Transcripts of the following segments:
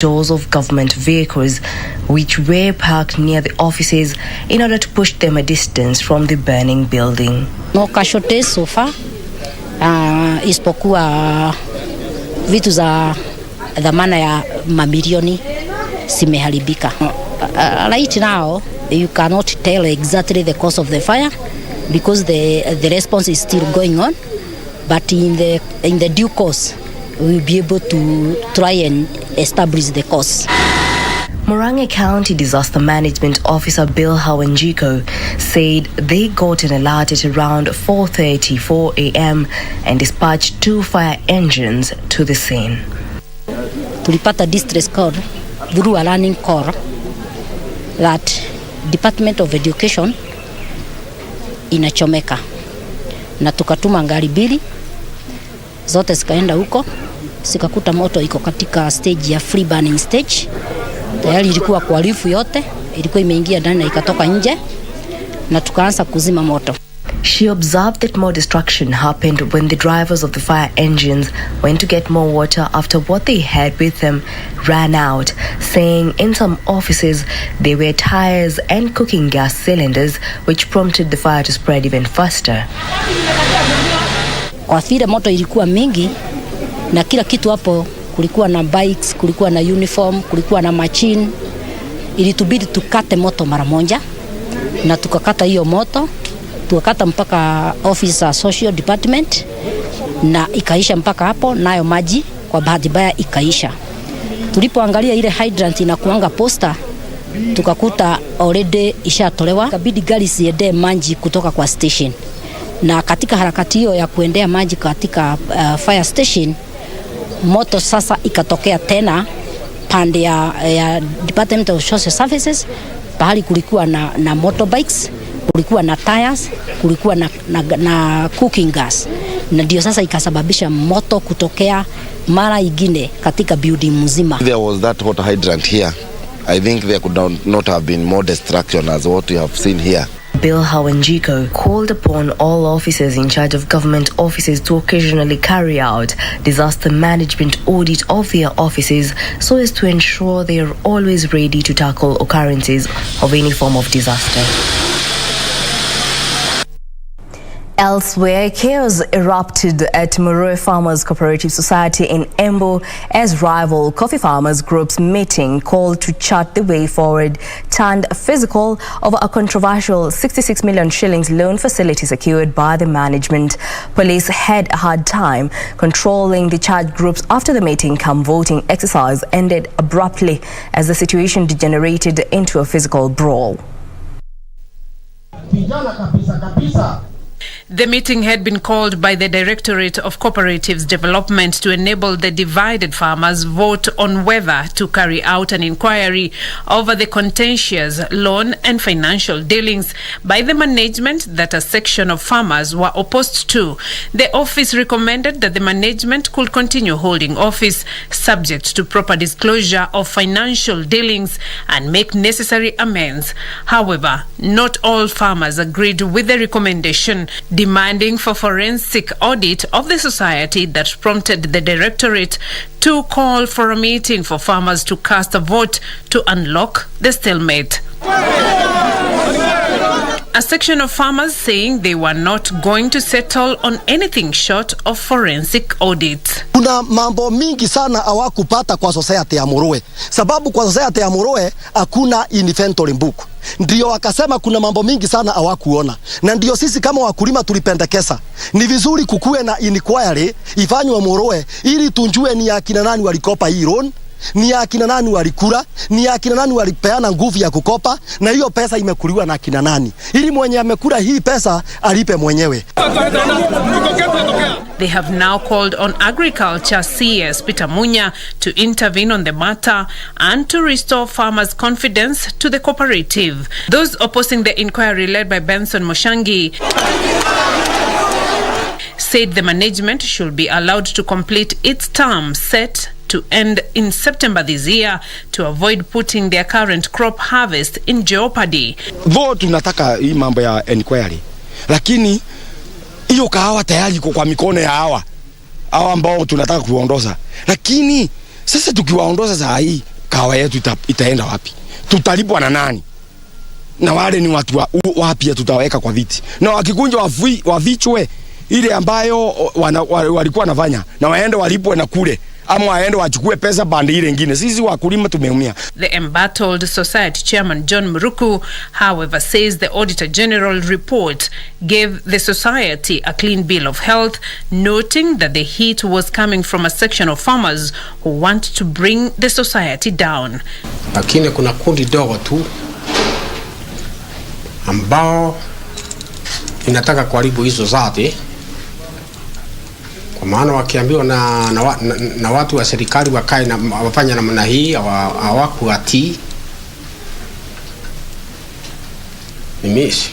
doors of government vehicles which were parked near the offices in order to push them a distance from the burning building. No casualties so far, isipokuwa vitu za dhamana ya mamilioni zimeharibika. Right now you cannot tell exactly the cause of the fire because the response is still going on, but in the due course we will be able to try and establish the cause. Murang'a County Disaster Management Officer Bill Hawanjiko said they got an alert at around 4:34 a.m. and dispatched 2 fire engines to the scene. Tulipata distress call through a running call that Department of Education inachomeka, na tukatuma ngari mbili zote zikaenda huko, sikakuta moto iko katika stage ya free burning stage. Tayari ilikuwa kwa rifu yote, ilikuwa imeingia ndani na ikatoka nje, na tukaanza kuzima moto. She observed that more destruction happened when the drivers of the fire engines went to get more water after what they had with them ran out, saying in some offices there were tires and cooking gas cylinders, which prompted the fire to spread even faster. Kwa vile moto ilikuwa mingi na kila kitu hapo, kulikuwa na bikes, kulikuwa na uniform, kulikuwa na machine, ilitubidi tukate moto mara moja, na tukakata hiyo moto, tukakata mpaka office ya social department na ikaisha mpaka hapo, nayo maji kwa bahati mbaya ikaisha. Tulipoangalia ile hydrant inakuanga poster, tukakuta already ishatolewa, kabidi gari ziende maji kutoka kwa station. Na katika harakati hiyo ya kuendea maji katika fire station, moto sasa ikatokea tena pande ya Department of Social Services, pahali kulikuwa na motorbikes, kulikuwa na tires, kulikuwa na cooking gas, na ndio sasa ikasababisha moto kutokea mara ingine katika building mzima. There was that water hydrant here. I think there could not have been more destruction as what you have seen here. Bill Hawanjiko called upon all officers in charge of government offices to occasionally carry out disaster management audit of their offices so as to ensure they are always ready to tackle occurrences of any form of disaster. Elsewhere, chaos erupted at Murang'a Farmers Cooperative Society in Embu as rival coffee farmers groups meeting called to chart the way forward turned physical over a controversial 66 million shillings loan facility secured by the management. Police had a hard time controlling the charged groups after the meeting come voting exercise ended abruptly as the situation degenerated into a physical brawl. The meeting had been called by the Directorate of Cooperatives Development to enable the divided farmers vote on whether to carry out an inquiry over the contentious loan and financial dealings by the management that a section of farmers were opposed to. The office recommended that the management could continue holding office subject to proper disclosure of financial dealings and make necessary amends. However, not all farmers agreed with the recommendation, demanding for forensic audit of the society that prompted the Directorate to call for a meeting for farmers to cast a vote to unlock the stalemate. A section of farmers saying they were not going to settle on anything short of forensic audit. Kuna mambo mingi sana hawakupata kwa society ya Murang'a, sababu kwa society ya Murang'a hakuna inventory book. Ndio wakasema kuna mambo mingi sana hawakuona, na ndio sisi kama wakulima tulipendekeza ni vizuri kukuwe na inquiry ifanywe Murang'a ili tunjue ni akina nani walikopa hii loan, ni akina nani walikula, ni akina nani walipeana nguvu ya kukopa, na hiyo pesa imekuliwa na akina nani, ili mwenye amekula hii pesa alipe mwenyewe. They have now called on Agriculture CS Peter Munya to intervene on the matter and to restore farmers' confidence to the cooperative. Those opposing the inquiry led by Benson Moshangi said the management should be allowed to complete its term set to end in September this year to avoid putting their current crop harvest in jeopardy. Vote tunataka hii mambo ya inquiry, lakini hiyo kahawa tayari kwa mikono ya hawa ambao tunataka kuondoza, lakini Sasa tukiwaondoza saa hii kawa yetu itaenda wapi? Tutalipwa na nani? Na wale ni watu wapi tutaweka kwa viti? Na wakikunja wafichwe ile ambayo walikuwa wanafanya na waende walipwe na kule ama waende wachukue pesa bandi ile nyingine. Sisi wakulima tumeumia. The embattled society chairman John Murang'a, however, says the Auditor General report gave the society a clean bill of health, noting that the heat was coming from a section of farmers who want to bring the society down. Lakini kuna kundi dogo tu ambao inataka kuharibu hizo zote, kwa maana wakiambiwa na watu wa serikali wakae na wafanya namna hii hawakuatii.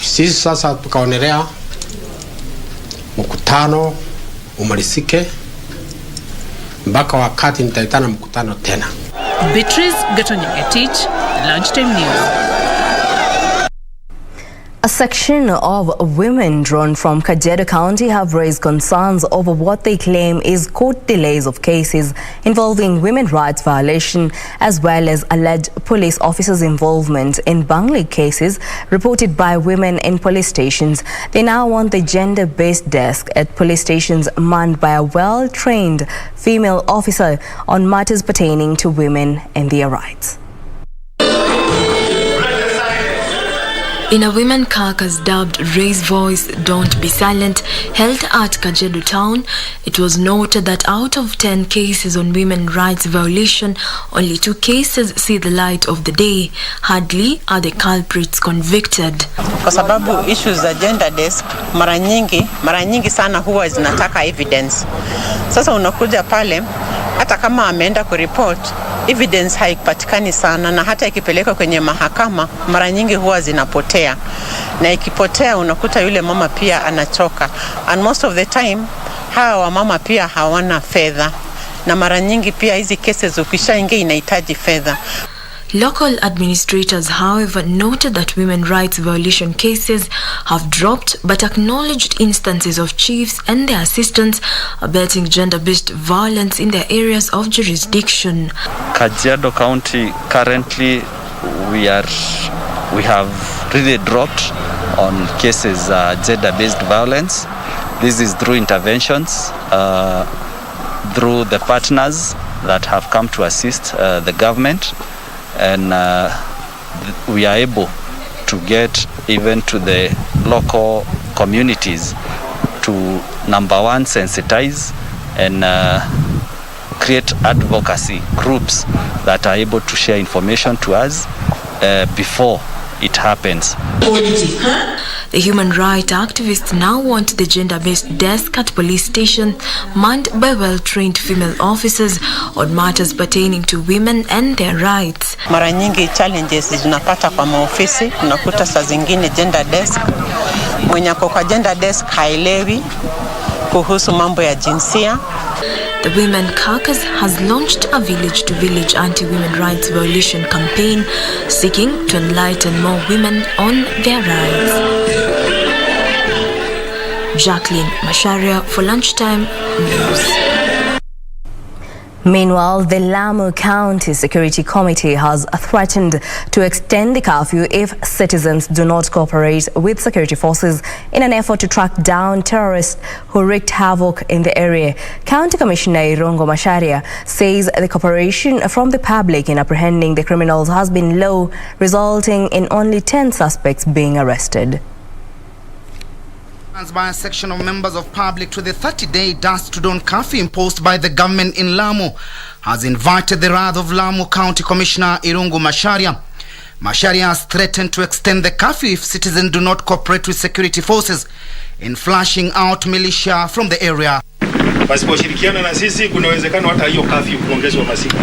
Sisi sasa tukaonelea mkutano umalizike mpaka wakati nitaitana mkutano tena. Beatrice Gatonyetich, Lunchtime News. A section of women drawn from Kajiado County have raised concerns over what they claim is court delays of cases involving women's rights violation, as well as alleged police officers' involvement in Bangli cases reported by women in police stations. They now want the gender-based desk at police stations manned by a well-trained female officer on matters pertaining to women and their rights. In a women caucus dubbed Raise Voice, Don't Be Silent, held at Kajiado Town, it was noted that out of 10 cases on women rights violation, only 2 cases see the light of the day. Hardly are the culprits convicted. Kwa sababu issues za gender desk mara nyingi sana huwa zinataka evidence. Sasa unakuja pale, hata kama ameenda kureport, evidence haipatikani sana, na hata ikipelekwa kwenye mahakama mara nyingi huwa zinapotea, na ikipotea unakuta yule mama pia anachoka, and most of the time hawa mama pia hawana fedha, na mara nyingi pia hizi cases ukishaingia inahitaji fedha. Local administrators, however, noted that women rights violation cases have dropped, but acknowledged instances of chiefs and their assistants abetting gender-based violence in their areas of jurisdiction. Kajiado County currently we have really dropped on cases gender-based violence. This is through interventions, through the partners that have come to assist the government. And we are able to get even to the local communities to, number one, sensitize and create advocacy groups that are able to share information to us before it happens. The human rights activists now want the gender-based desk at police stations manned by well-trained female officers on matters pertaining to women and their rights. Mara nyingi challenges zinapata kwa maofisi, unakuta saa zingine gender desk, mwenye kwa gender desk haelewi kuhusu mambo ya jinsia. The Women Caucus has launched a village-to-village anti-women rights violation campaign seeking to enlighten more women on their rights. Jacqueline Masharia for Lunchtime News. Meanwhile, the Lamu County Security Committee has threatened to extend the curfew if citizens do not cooperate with security forces in an effort to track down terrorists who wreaked havoc in the area. County Commissioner Irungo Masharia says the cooperation from the public in apprehending the criminals has been low, resulting in only 10 suspects being arrested. By a section of members of public to the 30-day dusk to dawn curfew imposed by the government in Lamu has invited the wrath of Lamu County Commissioner Irungo Masharia. Masharia has threatened to extend the curfew if citizens do not cooperate with security forces in flushing out militia from the area. Wasiposhirikiana na sisi kuna uwezekano hata hiyo curfew kuongezwa masiku.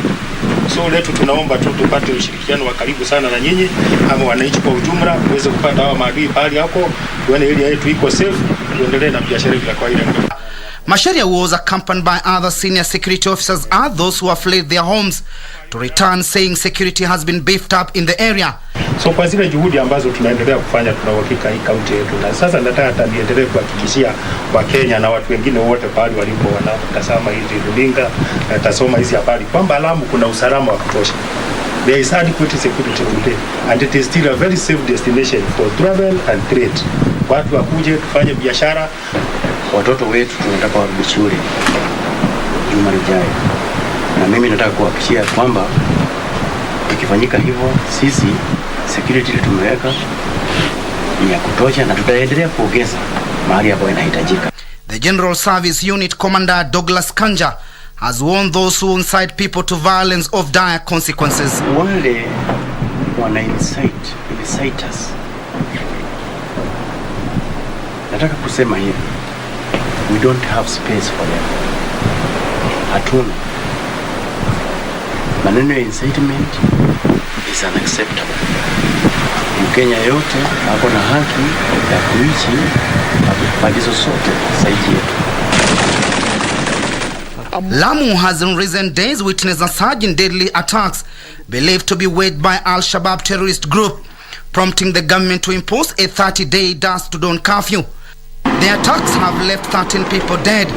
So letu tunaomba tu tupate ushirikiano wa karibu sana na nyinyi ama wananchi kwa ujumla uweze kupata hawa maadui pale hapo, tuone ile yetu iko safe, tuendelee na biashara ya kawaida. Macharia was accompanied by other senior security officers and those who have fled their homes to return, saying security has been beefed up in the area. So kwa zile juhudi ambazo tunaendelea kufanya, tuna uhakika hii kaunti yetu, na sasa nataka hata niendelee kuhakikishia Wakenya na watu wengine wote pale walipo wanatazama hizi runinga na tasoma hizi habari kwamba Lamu kuna usalama wa kutosha. There is adequate security today and it is still a very safe destination for travel and trade. Watu wakuje tufanye biashara. Watoto wetu tunataka warudi shule juma lijalo, na mimi nataka kuhakikishia kwamba ikifanyika hivyo, sisi security tumeweka ni ya kutosha na tutaendelea kuongeza mahali ambapo inahitajika. The General Service Unit Commander Douglas Kanja has warned those who incite people to violence of dire consequences. Wale wana inciters, nataka kusema hivi, we don't have space for them. Hatuna. Maneno ya incitement is unacceptable. Mkenya yote ako na haki ya kuishi pande zote zaidi yetu. Lamu has in recent days witnessed a surge in deadly attacks believed to be waged by Al-Shabaab terrorist group, prompting the government to impose a 30-day dusk-to-dawn curfew. The attacks have left 13 people dead,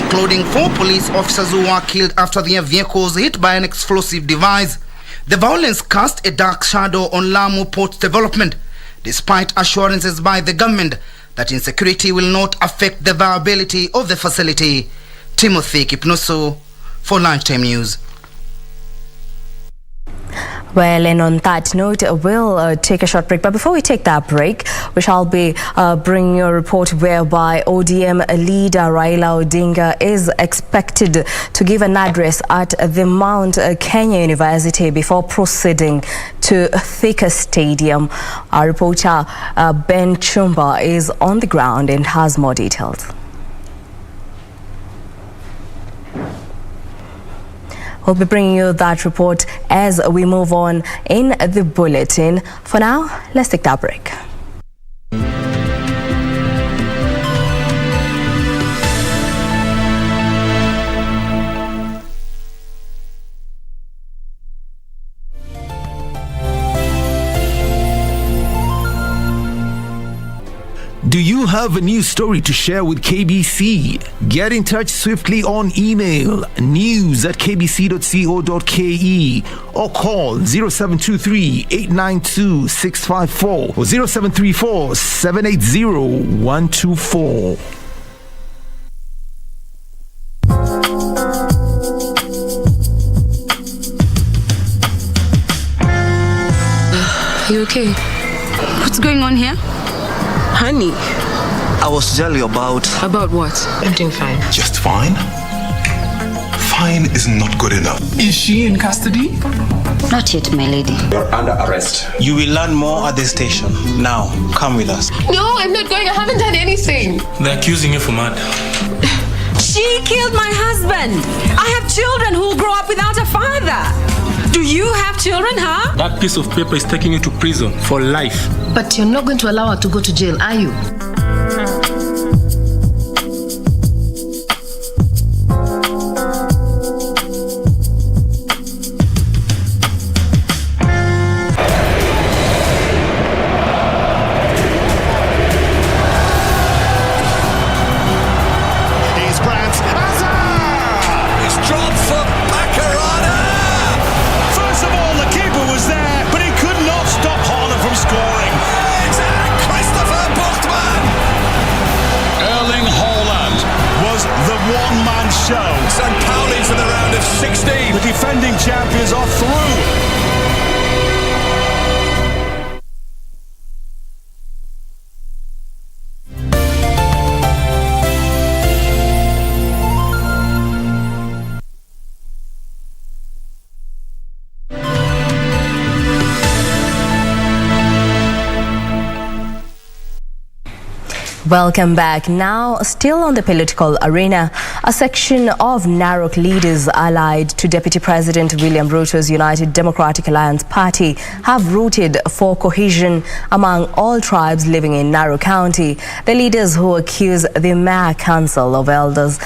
including 4 police officers who were killed after their vehicles hit by an explosive device. The violence cast a dark shadow on Lamu Port development, despite assurances by the government that insecurity will not affect the viability of the facility. Timothy Kipnusu for Lunchtime News. Well, and on that note, we'll take a short break. But before we take that break, we shall be bringing you a report whereby ODM leader Raila Odinga is expected to give an address at the Mount Kenya University before proceeding to Thika Stadium. Our reporter Ben Chumba is on the ground and has more details. We'll be bringing you that report as we move on in the bulletin. For now, let's take that break. Do you have a news story to share with KBC? Get in touch swiftly on email news@kbc.co.ke or call 0723-892-654 or 0734-780-124. You okay? What's going on here? Honey, I was telling you about... About what? I'm doing fine. Just fine? Fine is not good enough. Is she in custody? Not yet, my lady. You're under arrest. You will learn more at the station. Now, come with us. No, I'm not going. I haven't done anything. They're accusing you for murder. She killed my husband. I have children who will grow up without a father. Do you have children, huh? That piece of paper is taking you to prison for life. But you're not going to allow her to go to jail, are you? Christopher Bochtman! Welcome back. Now, still on the political arena, a section of Narok leaders allied to Deputy President William Ruto's United Democratic Alliance Party have rooted for cohesion among all tribes living in Narok County. The leaders, who accuse the Mayor Council of Elders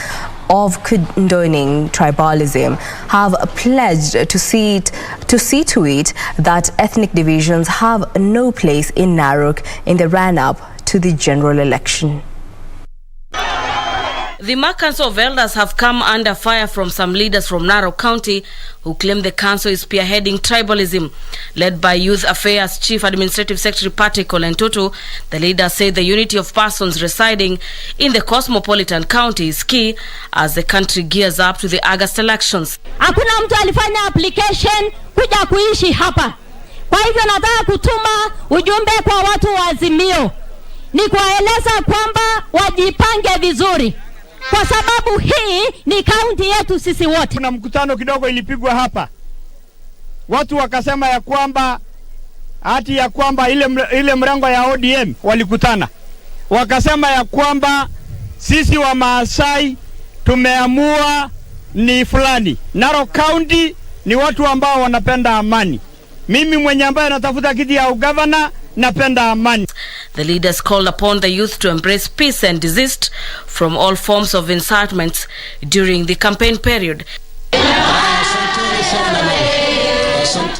of condoning tribalism, have pledged to see to it that ethnic divisions have no place in Narok in the run-up to the general election. The Mayor Council of Elders have come under fire from some leaders from Narok County who claim the council is spearheading tribalism. Led by Youth Affairs Chief Administrative Secretary Pate Kolentutu, the leaders say the unity of persons residing in the cosmopolitan county is key as the country gears up to the August elections. Hakuna mtu alifanya application kuja kuishi hapa. Kwa hivyo nataka kutuma ujumbe kwa watu wa Azimio, ni kuwaeleza kwamba wajipange vizuri, kwa sababu hii ni kaunti yetu sisi wote. Kuna mkutano kidogo ilipigwa hapa, watu wakasema ya kwamba ile mrengo ya ODM walikutana, wakasema ya kwamba sisi wa Maasai tumeamua ni fulani. Narok County ni watu ambao wanapenda amani. Mimi mwenye ambaye natafuta kiti ya ugavana napenda amani. The leaders called upon the youth to embrace peace and desist from all forms of incitements during the campaign period.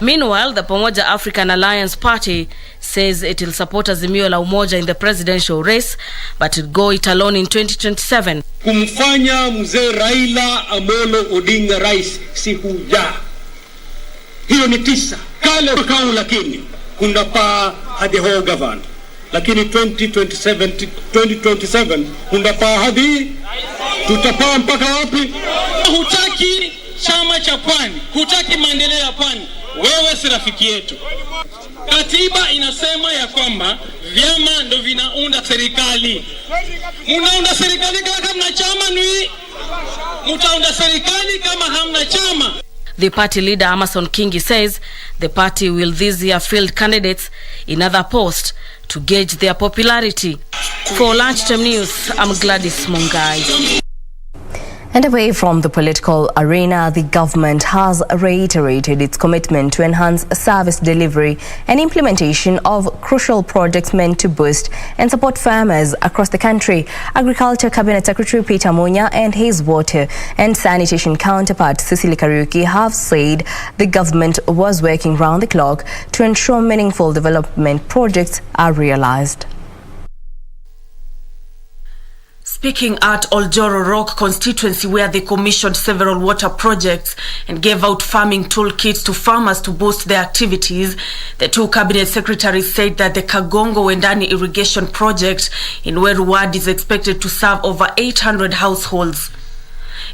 Meanwhile, the Pamoja African Alliance Party says it will support Azimio la Umoja in the presidential race, but will go it alone in 2027. Kumfanya mzee Raila Amolo Odinga rais si huja. Hiyo ni tisa. Kale kau lakini kuna pa hadi ho govern. Lakini 2027 kuna pa hadi tutapaa mpaka wapi? Hutaki chama cha Pwani, hutaki maendeleo ya Pwani, wewe si rafiki yetu. Katiba inasema ya kwamba vyama ndo vinaunda serikali. Munaunda serikali kama hamna chama nui? Mutaunda serikali kama hamna chama? The party leader Amason Kingi says the party will this year field candidates in other posts to gauge their popularity. For Lunchtime News, I'm Gladys Mungai. And away from the political arena, the government has reiterated its commitment to enhance service delivery and implementation of crucial projects meant to boost and support farmers across the country. Agriculture Cabinet Secretary Peter Munya and his water and sanitation counterpart Cecily Kariuki have said the government was working round the clock to ensure meaningful development projects are realized. Speaking at Oljoro Rock constituency, where they commissioned several water projects and gave out farming toolkits to farmers to boost their activities, the two cabinet secretaries said that the Kagongo Wendani irrigation project in Weru Ward is expected to serve over 800 households.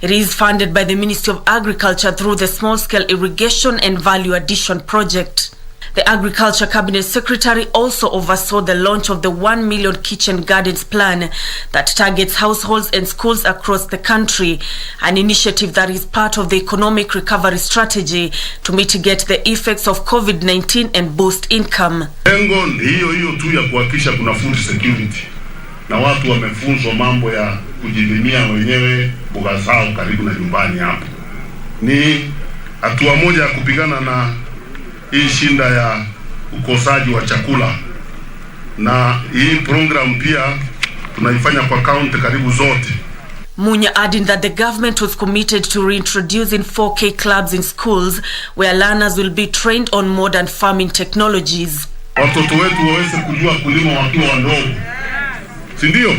It is funded by the Ministry of Agriculture through the Small-Scale Irrigation and Value Addition Project. The Agriculture Cabinet Secretary also oversaw the launch of the 1 million kitchen gardens plan that targets households and schools across the country, an initiative that is part of the economic recovery strategy to mitigate the effects of COVID-19 and boost income. Lengo hiyo tu ya kuhakikisha kuna food security na watu wamefunzwa mambo ya kujilimia wenyewe mboga zao karibu na nyumbani hapo. Ni hatua moja ya kupigana na hii shinda ya ukosaji wa chakula, na hii program pia tunaifanya kwa kaunti karibu zote. Munya adding that the government was committed to reintroducing 4K clubs in schools where learners will be trained on modern farming technologies. Watoto wetu waweze kujua kulima wakiwa wadogo, si ndio?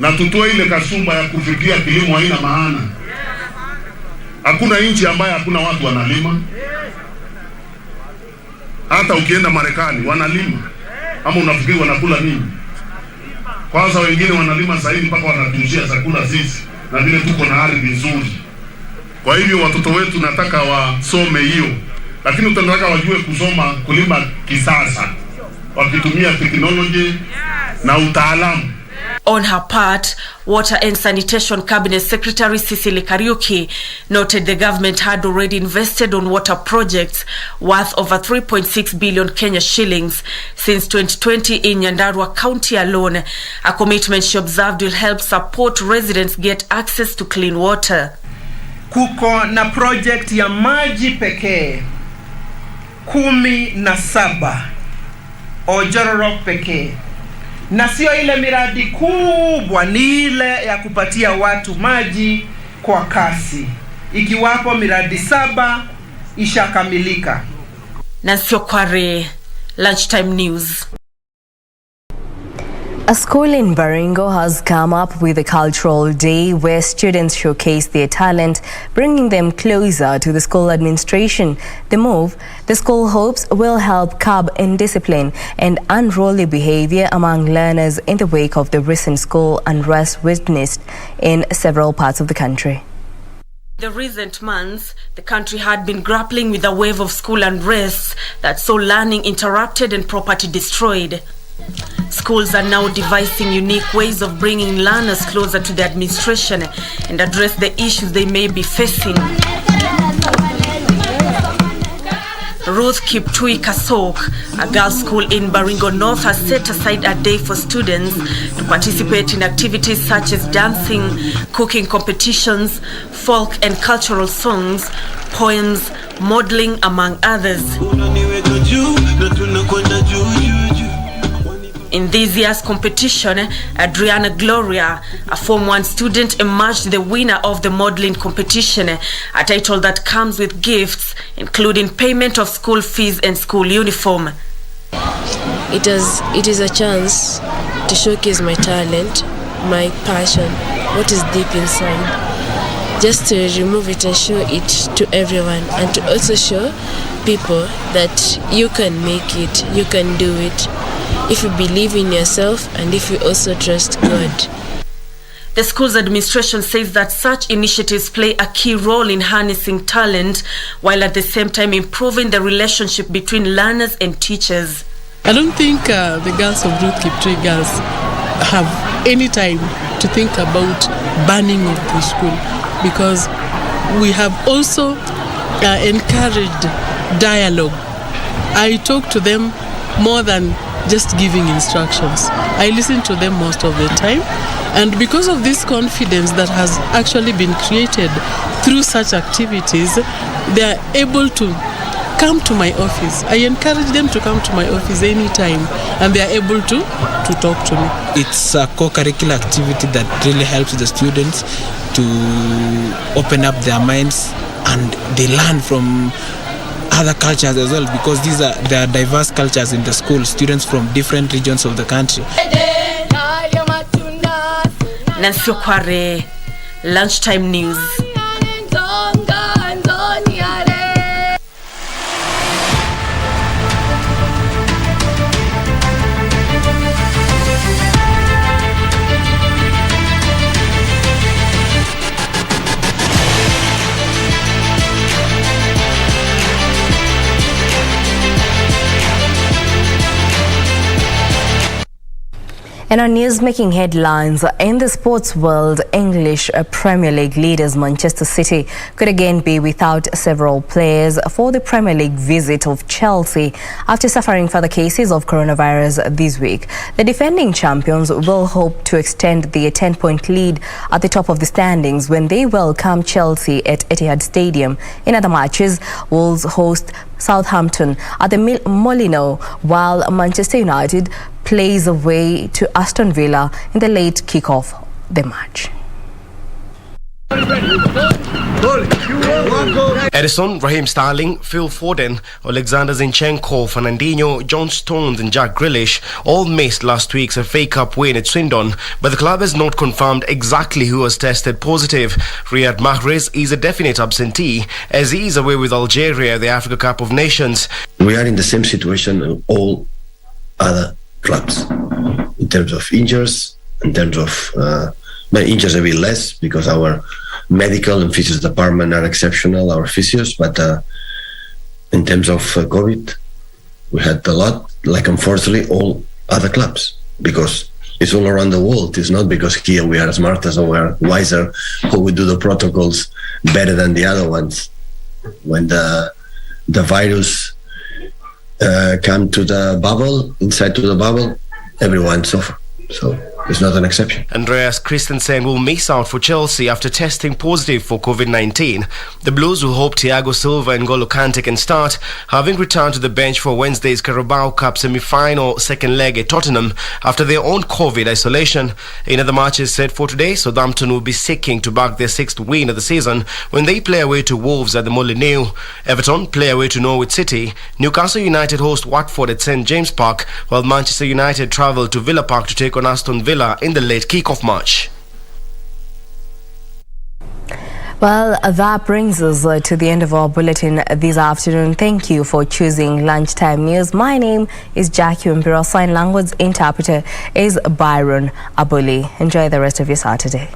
Na tutoe ile kasumba ya kufikiria kilimo haina maana. Hakuna nchi ambayo hakuna watu wanalima. Hata ukienda Marekani wanalima. Ama unafikiri wanakula nini? Kwanza wengine wanalima zaidi mpaka wanatuuzia chakula sisi, na vile tuko na ardhi nzuri. Kwa hivyo watoto wetu nataka wasome hiyo, lakini tunataka wajue kusoma kulima kisasa wakitumia teknolojia na utaalamu. On her part, Water and Sanitation Cabinet Secretary Cecily Kariuki noted the government had already invested on water projects worth over 3.6 billion Kenya shillings since 2020 in Nyandarua County alone, a commitment she observed will help support residents get access to clean water. Kuko na project ya maji pekee 17 Ojororok pekee, na sio ile miradi kubwa, ni ile ya kupatia watu maji kwa kasi, ikiwapo miradi 7 ishakamilika. Na sio kware. Lunchtime News. A school in Murang'a has come up with a cultural day where students showcase their talent, bringing them closer to the school administration. The move, the school hopes, will help curb indiscipline and unruly behavior among learners in the wake of the recent school unrest witnessed in several parts of the country. In the recent months, the country had been grappling with a wave of school unrest that saw learning interrupted and property destroyed. Schools are now devising unique ways of bringing learners closer to the administration and address the issues they may be facing. Ruth Kiptui Kasok, a girls' school in Baringo North, has set aside a day for students to participate in activities such as dancing, cooking competitions, folk and cultural songs, poems, modeling, among others. In this year's competition, Adriana Gloria, a Form 1 student, emerged the winner of the modeling competition, a title that comes with gifts, including payment of school fees and school uniform. It is a chance to showcase my talent, my passion, what is deep inside, just to remove it and show it to everyone, and to also show people that you can make it, you can do it, if you believe in yourself and if you also trust God. The school's administration says that such initiatives play a key role in harnessing talent, while at the same time improving the relationship between learners and teachers. I don't think the girls of Ruth Kiptui girls have any time to think about banning of the school, because we have also encouraged dialogue. I talk to them more than just giving instructions. I listen to them most of the time, and because of this confidence that has actually been created through such activities, they are able to come to my office. I encourage them to come to my office anytime, and they are able to talk to me. It's a co-curricular activity that really helps the students to open up their minds, and they learn from other cultures as well, because there are diverse cultures in the school, students from different regions of the country. Nancy Okware, Lunchtime News. And our news making headlines in the sports world, English Premier League leaders Manchester City could again be without several players for the Premier League visit of Chelsea after suffering further cases of coronavirus this week. The defending champions will hope to extend the 10-point lead at the top of the standings when they welcome Chelsea at Etihad Stadium. In other matches, Wolves host Southampton at the Molineux, while Manchester United plays away to Aston Villa in the late kick-off the match. Edison, Raheem Sterling, Phil Foden, Alexander Zinchenko, Fernandinho, John Stones and Jack Grealish all missed last week's FA Cup win at Swindon, but the club has not confirmed exactly who has tested positive. Riyad Mahrez is a definite absentee, as he is away with Algeria at the Africa Cup of Nations. We are in the same situation as all other clubs in terms of injuries, in terms of injuries a bit less because our medical and physios department are exceptional, our physios, but in terms of COVID, we had a lot, like unfortunately all other clubs, because It's all around the world. It's not because here we are smarter or we are wiser or we do the protocols better than the other ones. When the virus come to the bubble, inside to the bubble, everyone suffer. So it's not an exception. Andreas Christensen will miss out for Chelsea after testing positive for COVID-19. The Blues will hope Thiago Silva and N'Golo Kante can start, having returned to the bench for Wednesday's Carabao Cup semi-final second leg at Tottenham after their own COVID isolation. In other matches set for today, Southampton will be seeking to back their 6th win of the season when they play away to Wolves at the Molineux. Everton play away to Norwich City. Newcastle United host Watford at St James Park, while Manchester United travel to Villa Park to take on Aston Villa in the late kick-off match. Well, that brings us to the end of our bulletin this afternoon. Thank you for choosing Lunchtime News. My name is Jacky. Wambiru. Sign language interpreter is Byron Abuli. Enjoy the rest of your Saturday.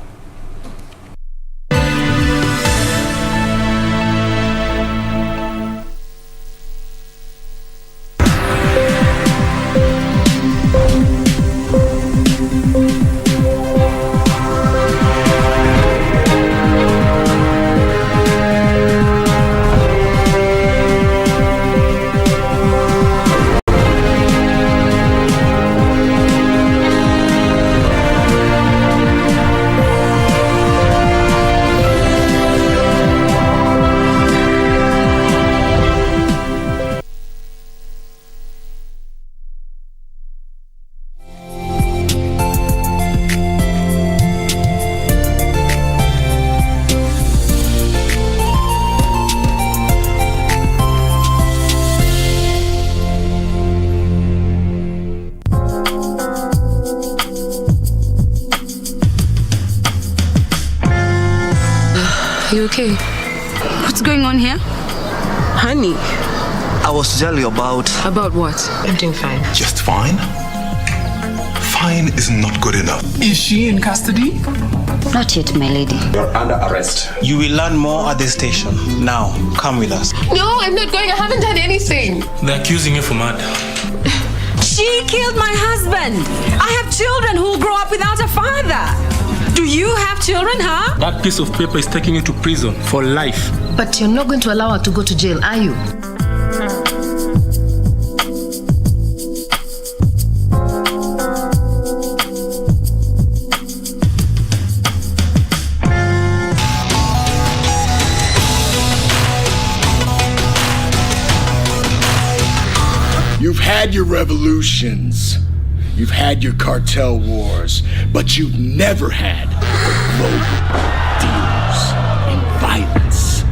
You okay? What's going on here? Honey, I was to tell you about... About what? I'm doing fine. Just fine? Fine is not good enough. Is she in custody? Not yet, my lady. You're under arrest. You will learn more at the station. Now, come with us. No, I'm not going. I haven't done anything. They're accusing you for murder. She killed my husband. I have children who will grow up without a father. Do you have children, huh? That piece of paper is taking you to prison for life. But you're not going to allow her to go to jail, are you? You've had your revolutions. You've had your cartel wars, but you've never had global deals in violence.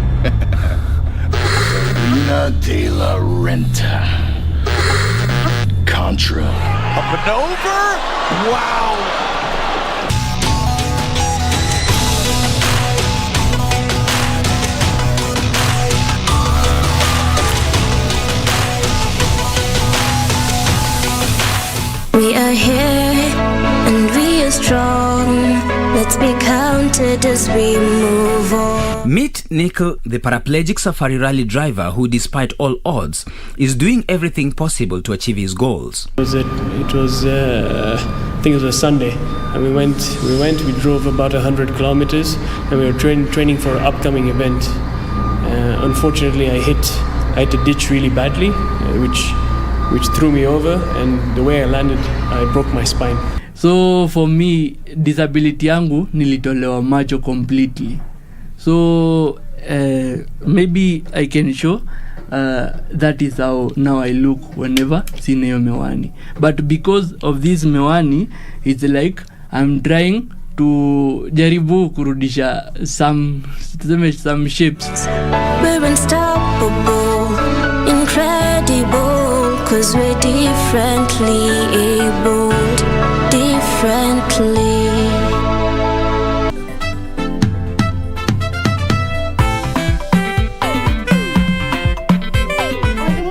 Farina de la Renta. Contra. Up and over? Wow! We are here and we are strong. Let's be counted as we move on. Meet Nico, the paraplegic safari rally driver who, despite all odds, is doing everything possible to achieve his goals. I think it was a Sunday, and we drove about 100 kilometers, and we were training for an upcoming event. Unfortunately, I hit a ditch really badly, which threw me over, and the way I landed, I broke my spine. So for me, disability yangu nilitolewa macho completely. So maybe I can show that is how now I look whenever sina hiyo miwani. But because of this miwani, it's like I'm trying to jaribu kurudisha some shapes. We're unstoppable, incredible, 'cause we're differently abled, differently.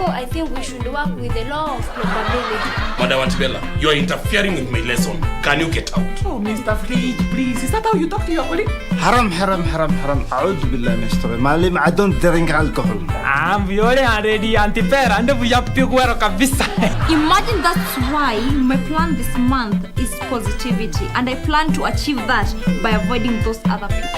I think we should work with the law of probability. Madam Antibella, you are interfering with my lesson. Can you get out? Oh, Mr. Please. Is that how you talk to your colleague? Haram. A'udhu billah, Mr. Malim, I don't drink alcohol. We already Antipera and we have to wear a kabisa. Imagine that's why my plan this month is positivity, and I plan to achieve that by avoiding those other people.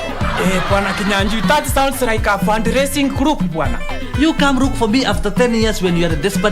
Bwana Kinyanju, that sounds like a fundraising group, Bwana. You come look for me after 10 years when you are desperate.